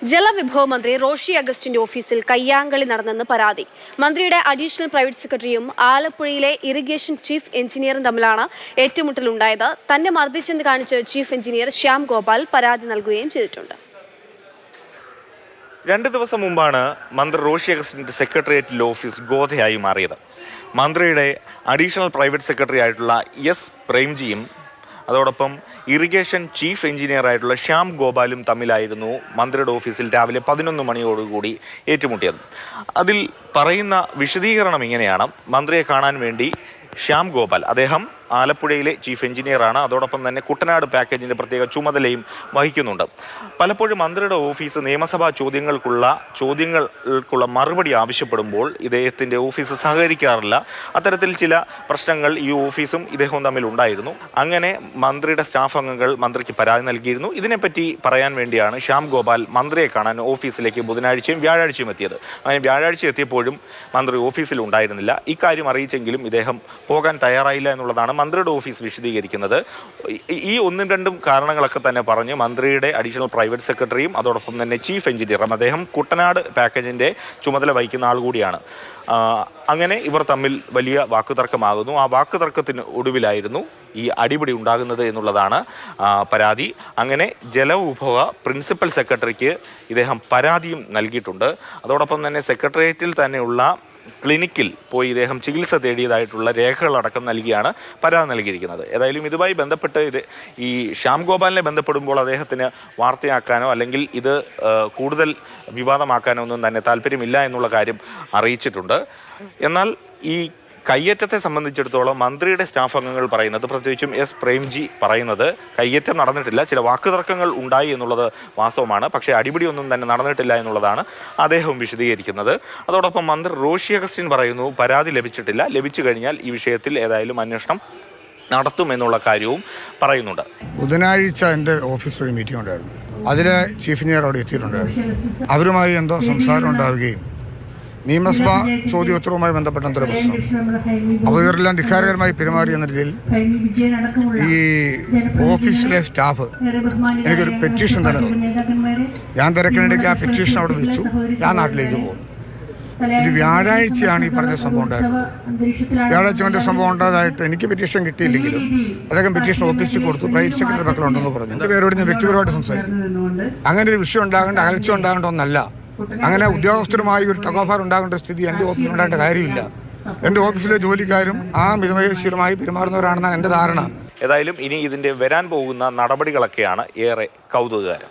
ജലവിഭവ മന്ത്രി റോഷി അഗസ്റ്റിന്റെ ഓഫീസിൽ കയ്യാങ്കളി നടന്നെന്ന് പരാതി. മന്ത്രിയുടെ അഡീഷണൽ പ്രൈവറ്റ് സെക്രട്ടറിയും ആലപ്പുഴയിലെ ഇറിഗേഷൻ ചീഫ് എഞ്ചിനീയറും തമ്മിലാണ് ഏറ്റുമുട്ടലുണ്ടായത്. തന്നെ മർദ്ദിച്ചെന്ന് കാണിച്ച് ചീഫ് എഞ്ചിനീയർ ശ്യാം ഗോപാൽ പരാതി നൽകുകയും ചെയ്തിട്ടുണ്ട്. 2 ദിവസം മുമ്പാണ് മന്ത്രി റോഷി അഗസ്റ്റിന്റെ സെക്രട്ടേറിയറ്റിലെ ഓഫീസ് ഗോധയായി മാറിയത്. മന്ത്രിയുടെ അഡീഷണൽ പ്രൈവറ്റ് സെക്രട്ടറി ആയിട്ടുള്ള എസ് പ്രേംജിയും അതോടൊപ്പം ഇറിഗേഷൻ ചീഫ് എഞ്ചിനീയർ ആയിട്ടുള്ള ശ്യാം ഗോപാലും തമ്മിലായിരുന്നു മന്ത്രിയുടെ ഓഫീസിൽ രാവിലെ 11 മണിയോടുകൂടി ഏറ്റുമുട്ടിയത്. അതിൽ പറയുന്ന വിശദീകരണം ഇങ്ങനെയാണ്. മന്ത്രിയെ കാണാൻ വേണ്ടി ശ്യാം ഗോപാൽ, അദ്ദേഹം ആലപ്പുഴയിലെ ചീഫ് എഞ്ചിനീയറാണ്, അതോടൊപ്പം തന്നെ കുട്ടനാട് പാക്കേജിൻ്റെ പ്രത്യേക ചുമതലയും വഹിക്കുന്നുണ്ട്. പലപ്പോഴും മന്ത്രിയുടെ ഓഫീസ് നിയമസഭാ ചോദ്യങ്ങൾക്കുള്ള മറുപടി ആവശ്യപ്പെടുമ്പോൾ ഇദ്ദേഹത്തിൻ്റെ ഓഫീസ് സഹകരിക്കാറില്ല. അത്തരത്തിൽ ചില പ്രശ്നങ്ങൾ ഈ ഓഫീസും ഇദ്ദേഹവും തമ്മിൽ ഉണ്ടായിരുന്നു. അങ്ങനെ മന്ത്രിയുടെ സ്റ്റാഫ് അംഗങ്ങൾ മന്ത്രിക്ക് പരാതി നൽകിയിരുന്നു. ഇതിനെപ്പറ്റി പറയാൻ വേണ്ടിയാണ് ശ്യാം ഗോപാൽ മന്ത്രിയെ കാണാൻ ഓഫീസിലേക്ക് ബുധനാഴ്ചയും വ്യാഴാഴ്ചയും എത്തിയത്. അങ്ങനെ വ്യാഴാഴ്ച എത്തിയപ്പോഴും മന്ത്രി ഓഫീസിൽ ഉണ്ടായിരുന്നില്ല. ഇക്കാര്യം അറിയിച്ചെങ്കിലും ഇദ്ദേഹം പോകാൻ തയ്യാറായില്ല എന്നുള്ളതാണ് മന്ത്രിയുടെ ഓഫീസ് വിശദീകരിക്കുന്നത്. ഈ 1-2 കാരണങ്ങളൊക്കെ തന്നെ പറഞ്ഞ് മന്ത്രിയുടെ അഡീഷണൽ പ്രൈവറ്റ് സെക്രട്ടറിയും അതോടൊപ്പം തന്നെ ചീഫ് എഞ്ചിനീയറും, അദ്ദേഹം കുട്ടനാട് പാക്കേജിൻ്റെ ചുമതല വഹിക്കുന്ന ആൾ കൂടിയാണ്. അങ്ങനെ ഇവർ തമ്മിൽ വലിയ വാക്കുതർക്കമാകുന്നു. ആ വാക്കുതർക്കത്തിന് ഒടുവിലായിരുന്നു ഈ അടിപിടി ഉണ്ടാകുന്നത് എന്നുള്ളതാണ് പരാതി. അങ്ങനെ ജലവിഭവ പ്രിൻസിപ്പൽ സെക്രട്ടറിക്ക് ഇദ്ദേഹം പരാതിയും നൽകിയിട്ടുണ്ട്. അതോടൊപ്പം തന്നെ സെക്രട്ടേറിയറ്റിൽ തന്നെയുള്ള ക്ലിനിക്കിൽ പോയി ഇദ്ദേഹം ചികിത്സ തേടിയതായിട്ടുള്ള രേഖകളടക്കം നൽകിയാണ് പരാതി നൽകിയിരിക്കുന്നത്. ഏതായാലും ഇതുമായി ബന്ധപ്പെട്ട് ഈ ശ്യാം ഗോപാലിനെ ബന്ധപ്പെടുമ്പോൾ അദ്ദേഹത്തിന് വാർത്തയാക്കാനോ അല്ലെങ്കിൽ ഇത് കൂടുതൽ വിവാദമാക്കാനോ ഒന്നും തന്നെ താല്പര്യമില്ല എന്നുള്ള കാര്യം അറിയിച്ചിട്ടുണ്ട്. എന്നാൽ ഈ കയ്യേറ്റത്തെ സംബന്ധിച്ചിടത്തോളം മന്ത്രിയുടെ സ്റ്റാഫ് അംഗങ്ങൾ പറയുന്നത്, പ്രത്യേകിച്ചും എസ് പ്രേംജി പറയുന്നത്, കയ്യേറ്റം നടന്നിട്ടില്ല, ചില വാക്കുതർക്കങ്ങൾ ഉണ്ടായി എന്നുള്ളത് വാസ്തവമാണ്, പക്ഷേ അടിപിടിയൊന്നും തന്നെ നടന്നിട്ടില്ല എന്നുള്ളതാണ് അദ്ദേഹം വിശദീകരിക്കുന്നത്. അതോടൊപ്പം മന്ത്രി റോഷി അഗസ്റ്റിൻ പറയുന്നു പരാതി ലഭിച്ചിട്ടില്ല, ലഭിച്ചു കഴിഞ്ഞാൽ ഈ വിഷയത്തിൽ ഏതായാലും അന്വേഷണം നടത്തുമെന്നുള്ള കാര്യവും പറയുന്നുണ്ട്. ബുധനാഴ്ച എൻ്റെ ഓഫീസിൽ ഒരു മീറ്റിംഗ് ഉണ്ടായിരുന്നു. അതിൽ ചീഫ് എഞ്ചിനീയർ അവിടെ എത്തിയിട്ടുണ്ടായിരുന്നു. അവരുമായി എന്തോ സംസാരം ഉണ്ടാവുകയും നിയമസഭാ ചോദ്യോത്തരവുമായി ബന്ധപ്പെട്ട എന്തൊരു പ്രശ്നം, അവരെല്ലാം ധിക്കാരകരമായി പെരുമാറി എന്ന രീതിയിൽ ഈ ഓഫീസിലെ സ്റ്റാഫ് എനിക്കൊരു പെറ്റീഷൻ തന്നെ തന്നു. ഞാൻ തിരക്കിനിടയ്ക്ക് ആ പെറ്റീഷൻ അവിടെ വെച്ചു. ഞാൻ നാട്ടിലേക്ക് പോകുന്നു. ഇത് വ്യാഴാഴ്ചയാണ് ഈ പറഞ്ഞ സംഭവം ഉണ്ടായിരുന്നത്. വ്യാഴാഴ്ച എൻ്റെ സംഭവം ഉണ്ടായതായിട്ട് എനിക്ക് പെറ്റീഷൻ കിട്ടിയില്ലെങ്കിലും അദ്ദേഹം പെറ്റീഷൻ ഓഫീസിൽ കൊടുത്തു. പ്രൈവറ്റ് സെക്രട്ടറി പക്കലുണ്ടെന്ന് പറഞ്ഞു. എൻ്റെ പേരോട് ഞാൻ വ്യക്തിപരമായിട്ട് സംസാരിക്കും. അങ്ങനെ ഒരു വിഷയം ഉണ്ടാകേണ്ട, അകൽച്ച ഉണ്ടാകേണ്ട ഒന്നല്ല. അങ്ങനെ ഉദ്യോഗസ്ഥരുമായി ഒരു ടഗോഫാർ ഉണ്ടാകേണ്ട സ്ഥിതി എൻ്റെ ഓഫീസിൽ ഉണ്ടാകേണ്ട കാര്യമില്ല. എൻ്റെ ഓഫീസിലെ ജോലിക്കാരും ആ മിതമയശീലമായി പെരുമാറുന്നവരാണെന്നാണ് എൻ്റെ ധാരണ. ഏതായാലും ഇനി ഇതിൻ്റെ വരാൻ പോകുന്ന നടപടികളൊക്കെയാണ് ഏറെ കൗതുകകരം.